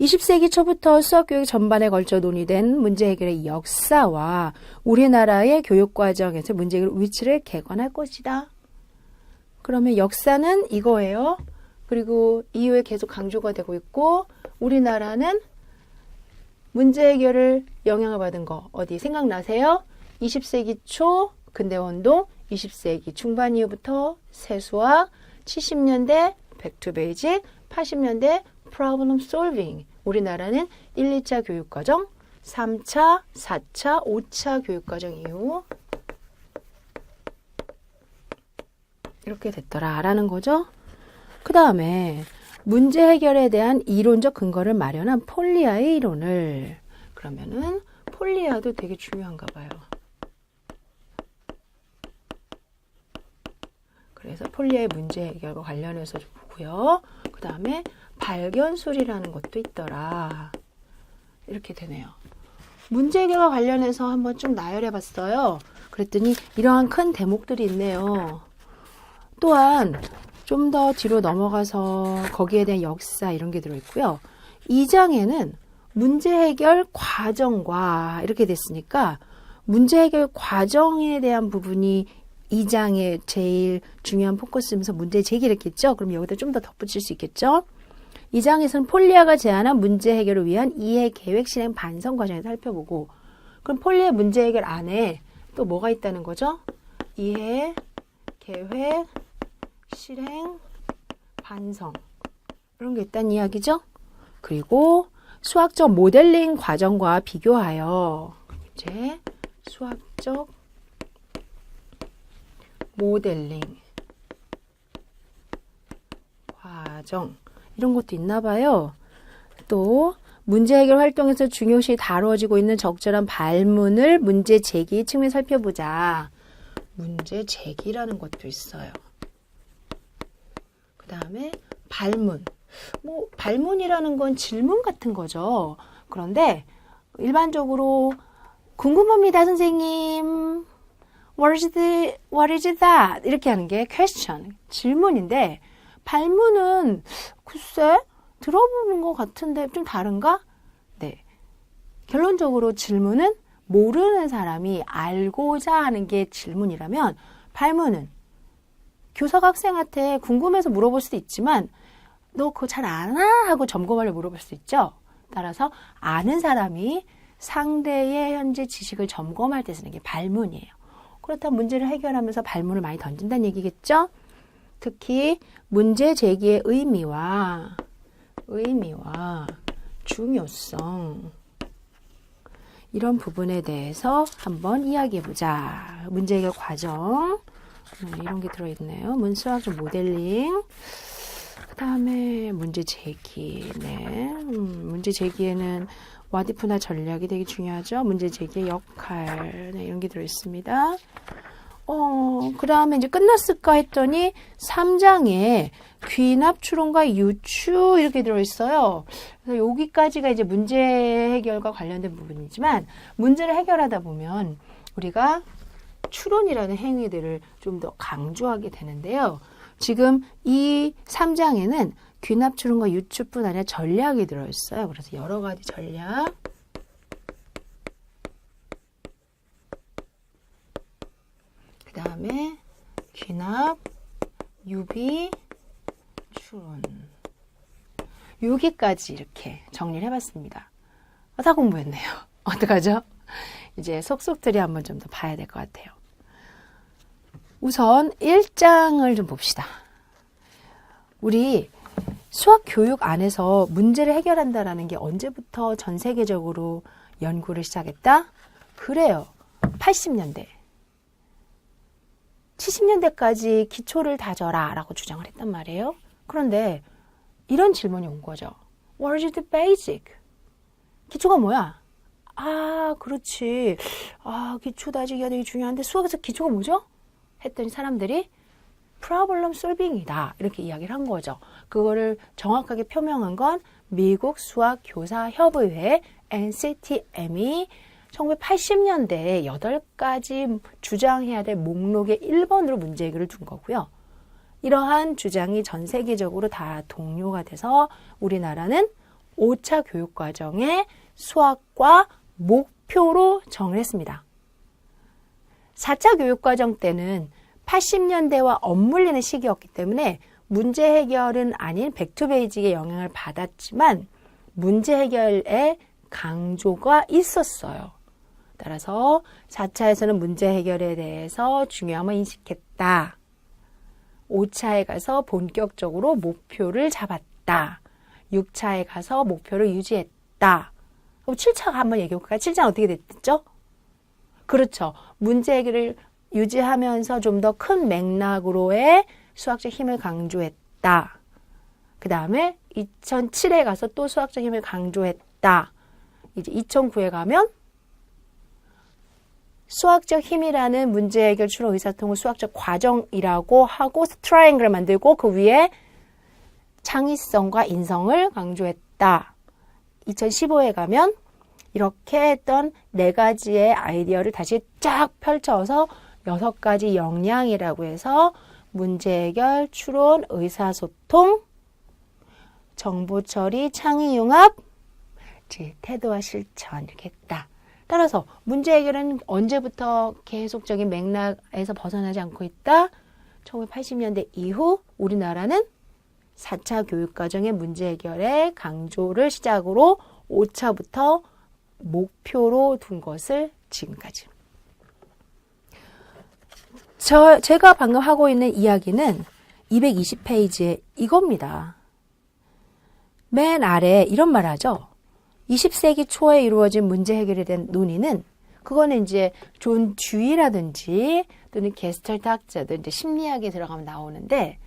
20세기 초부터 수학교육 전반에 걸쳐 논의된 문제 해결의 역사와 우리나라의 교육과정에서 문제 해결 위치를 개관할 것이다. 그러면 역사는 이거예요. 그리고 이후에 계속 강조가 되고 있고 우리나라는 문제 해결을 영향을 받은 거 어디 생각나세요? 20세기 초 근대운동, 20세기 중반 이후부터 세수학, 70년대 back to basic, 80년대 problem solving. 우리나라는 1, 2차 교육과정, 3차, 4차, 5차 교육과정 이후 이렇게 됐더라라는 거죠. 그 다음에 문제 해결에 대한 이론적 근거를 마련한 폴리아의 이론을 그러면은 폴리아도 되게 중요한가 봐요. 그래서 폴리아의 문제 해결과 관련해서 좀 보고요. 그 다음에 발견술이라는 것도 있더라. 이렇게 되네요. 문제 해결과 관련해서 한번 쭉 나열해 봤어요. 그랬더니 이러한 큰 대목들이 있네요. 또한 좀 더 뒤로 넘어가서 거기에 대한 역사 이런 게 들어있고요. 2장에는 문제 해결 과정과 이렇게 됐으니까 문제 해결 과정에 대한 부분이 2장의 제일 중요한 포커스면서 문제 제기를 했겠죠. 그럼 여기다 좀 더 덧붙일 수 있겠죠. 2장에서는 폴리아가 제안한 문제 해결을 위한 이해, 계획, 실행, 반성 과정을 살펴보고 그럼 폴리아 문제 해결 안에 또 뭐가 있다는 거죠? 이해, 계획, 실행, 반성 이런 게 있다는 이야기죠. 그리고 수학적 모델링 과정과 비교하여 이제 수학적 모델링 과정 이런 것도 있나 봐요. 또 문제 해결 활동에서 중요시 다루어지고 있는 적절한 발문을 문제 제기 측면 살펴보자. 문제 제기라는 것도 있어요. 그 다음에 발문. 발문이라는 건 질문 같은 거죠. 그런데 일반적으로 궁금합니다, 선생님. What is that? 이렇게 하는 게 question, 질문인데 발문은 글쎄 들어보는 것 같은데 좀 다른가? 네. 결론적으로 질문은 모르는 사람이 알고자 하는 게 질문이라면 발문은 교사가 학생한테 궁금해서 물어볼 수도 있지만 너 그거 잘 아나? 하고 점검하려 물어볼 수 있죠. 따라서 아는 사람이 상대의 현재 지식을 점검할 때 쓰는 게 발문이에요. 그렇다면 문제를 해결하면서 발문을 많이 던진다는 얘기겠죠. 특히 문제 제기의 의미와 중요성 이런 부분에 대해서 한번 이야기해보자. 문제 해결 과정 이런 게 들어있네요. 수학적 모델링 그 다음에 문제 제기 문제 제기에는 와디프나 전략이 되게 중요하죠. 문제 제기의 역할 이런 게 들어있습니다. 그 다음에 이제 끝났을까 했더니 3장에 귀납, 추론과 유추 이렇게 들어있어요. 그래서 여기까지가 이제 문제 해결과 관련된 부분이지만 문제를 해결하다 보면 우리가 추론이라는 행위들을 좀 더 강조하게 되는데요. 지금 이 3장에는 귀납, 추론과 유추뿐 아니라 전략이 들어있어요. 그래서 여러 가지 전략 그 다음에 귀납, 유비, 추론 여기까지 이렇게 정리를 해봤습니다. 다 공부했네요. 어떡하죠? 이제 속속들이 한번 좀 더 봐야 될 것 같아요. 우선 1장을 좀 봅시다. 우리 수학 교육 안에서 문제를 해결한다는 게 언제부터 전 세계적으로 연구를 시작했다? 그래요. 80년대. 70년대까지 기초를 다져라 라고 주장을 했단 말이에요. 그런데 이런 질문이 온 거죠. What is the basic? 기초가 뭐야? 그렇지. 기초 다지기가 되게 중요한데 수학에서 기초가 뭐죠? 했더니 사람들이 problem solving이다. 이렇게 이야기를 한 거죠. 그거를 정확하게 표명한 건 미국 수학교사협의회 NCTM이 1980년대에 8가지 주장해야 될 목록의 1번으로 문제 해결을 둔 거고요. 이러한 주장이 전 세계적으로 다 동료가 돼서 우리나라는 5차 교육과정의 수학과 목표로 정을 했습니다. 4차 교육과정 때는 80년대와 엇물리는 시기였기 때문에 문제 해결은 아닌 백투베이직의 영향을 받았지만 문제 해결에 강조가 있었어요. 따라서 4차에서는 문제 해결에 대해서 중요함을 인식했다. 5차에 가서 본격적으로 목표를 잡았다. 6차에 가서 목표를 유지했다. 그럼 7차가 한번 얘기해볼까요? 7차는 어떻게 됐죠? 그렇죠. 문제 해결을 유지하면서 좀 더 큰 맥락으로의 수학적 힘을 강조했다. 그 다음에 2007에 가서 또 수학적 힘을 강조했다. 이제 2009에 가면 수학적 힘이라는 문제 해결 추론 의사통을 수학적 과정이라고 하고 트라이앵글을 만들고 그 위에 창의성과 인성을 강조했다. 2015에 가면 이렇게 했던 4가지의 아이디어를 다시 쫙 펼쳐서 6가지 역량이라고 해서 문제 해결, 추론, 의사소통, 정보 처리, 창의 융합, 태도와 실천 이렇게 했다. 따라서 문제 해결은 언제부터 계속적인 맥락에서 벗어나지 않고 있다? 1980년대 이후 우리나라는 4차 교육과정의 문제 해결의 강조를 시작으로 5차부터 목표로 둔 것을 지금까지. 제가 방금 하고 있는 이야기는 220페이지에 이겁니다. 맨 아래 이런 말 하죠. 20세기 초에 이루어진 문제 해결에 대한 논의는 그거는 이제 존 듀이라든지 또는 게스털트 학자들 이제 심리학에 들어가면 나오는데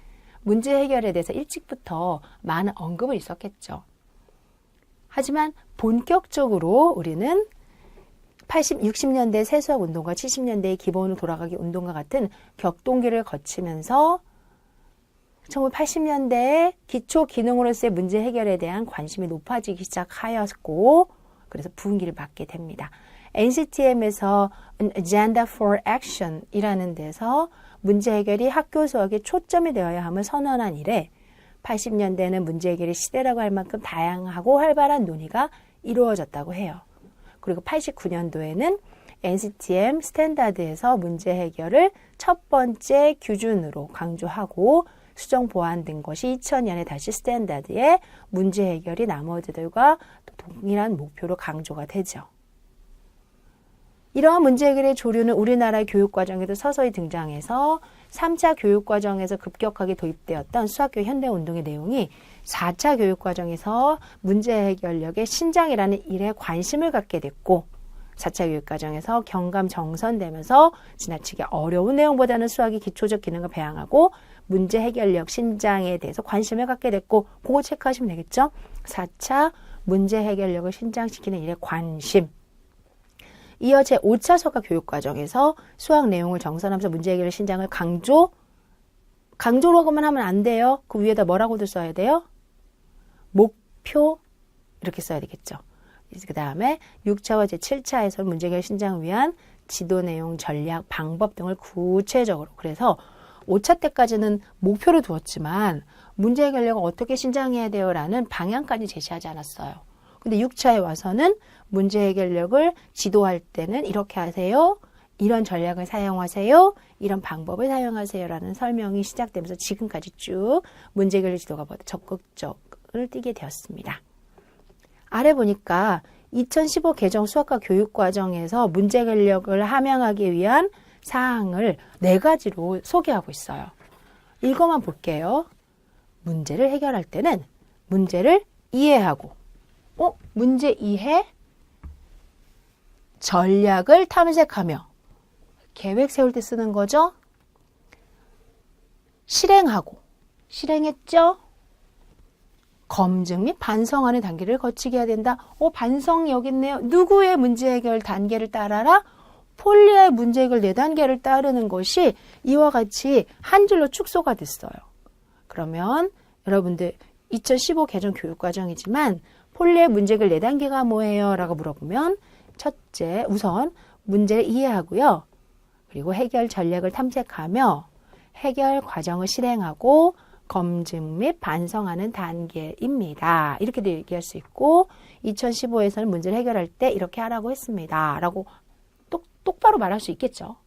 문제 해결에 대해서 일찍부터 많은 언급은 있었겠죠. 하지만 본격적으로 우리는 60년대 세수학 운동과 70년대의 기본으로 돌아가기 운동과 같은 격동기를 거치면서 1980년대에 기초 기능으로서의 문제 해결에 대한 관심이 높아지기 시작하였고 그래서 부흥기를 맞게 됩니다. NCTM에서 An Agenda for Action 이라는 데서 문제 해결이 학교 수학의 초점이 되어야 함을 선언한 이래 80년대는 문제 해결의 시대라고 할 만큼 다양하고 활발한 논의가 이루어졌다고 해요. 그리고 89년도에는 NCTM 스탠다드에서 문제 해결을 첫 번째 기준으로 강조하고 수정 보완된 것이 2000년에 다시 스탠다드에 문제 해결이 나머지들과 동일한 목표로 강조가 되죠. 이러한 문제 해결의 조류는 우리나라의 교육과정에도 서서히 등장해서 3차 교육과정에서 급격하게 도입되었던 수학교육 현대운동의 내용이 4차 교육과정에서 문제 해결력의 신장이라는 일에 관심을 갖게 됐고 4차 교육과정에서 경감 정선되면서 지나치게 어려운 내용보다는 수학의 기초적 기능을 배양하고 문제 해결력 신장에 대해서 관심을 갖게 됐고 그거 체크하시면 되겠죠. 4차 문제 해결력을 신장시키는 일에 관심. 이어 제5차 서가 교육과정에서 수학 내용을 정선하면서 문제 해결 신장을 강조로만 하면 안 돼요. 그 위에다 뭐라고도 써야 돼요? 목표 이렇게 써야 되겠죠. 그 다음에 6차와 제7차에서 문제 해결 신장을 위한 지도 내용, 전략, 방법 등을 구체적으로 그래서 5차 때까지는 목표를 두었지만 문제 해결력을 어떻게 신장해야 돼요? 라는 방향까지 제시하지 않았어요. 근데 6차에 와서는 문제 해결력을 지도할 때는 이렇게 하세요. 이런 전략을 사용하세요. 이런 방법을 사용하세요. 라는 설명이 시작되면서 지금까지 쭉 문제 해결 지도가 적극적을 띠게 되었습니다. 아래 보니까 2015 개정 수학과 교육과정에서 문제 해결력을 함양하기 위한 사항을 4가지로 소개하고 있어요. 이것만 볼게요. 문제를 해결할 때는 문제를 이해하고 문제 이해, 전략을 탐색하며 계획 세울 때 쓰는 거죠. 실행하고 실행했죠. 검증 및 반성하는 단계를 거치게 해야 된다. 반성 여기 있네요. 누구의 문제 해결 단계를 따라라? 폴리아의 문제 해결 4단계를 따르는 것이 이와 같이 한 줄로 축소가 됐어요. 그러면 여러분들 2015 개정 교육과정이지만 폴리의 문제 해결 4단계가 뭐예요? 라고 물어보면 첫째, 우선 문제를 이해하고요. 그리고 해결 전략을 탐색하며 해결 과정을 실행하고 검증 및 반성하는 단계입니다. 이렇게도 얘기할 수 있고 2015에서는 문제를 해결할 때 이렇게 하라고 했습니다. 라고 똑바로 말할 수 있겠죠.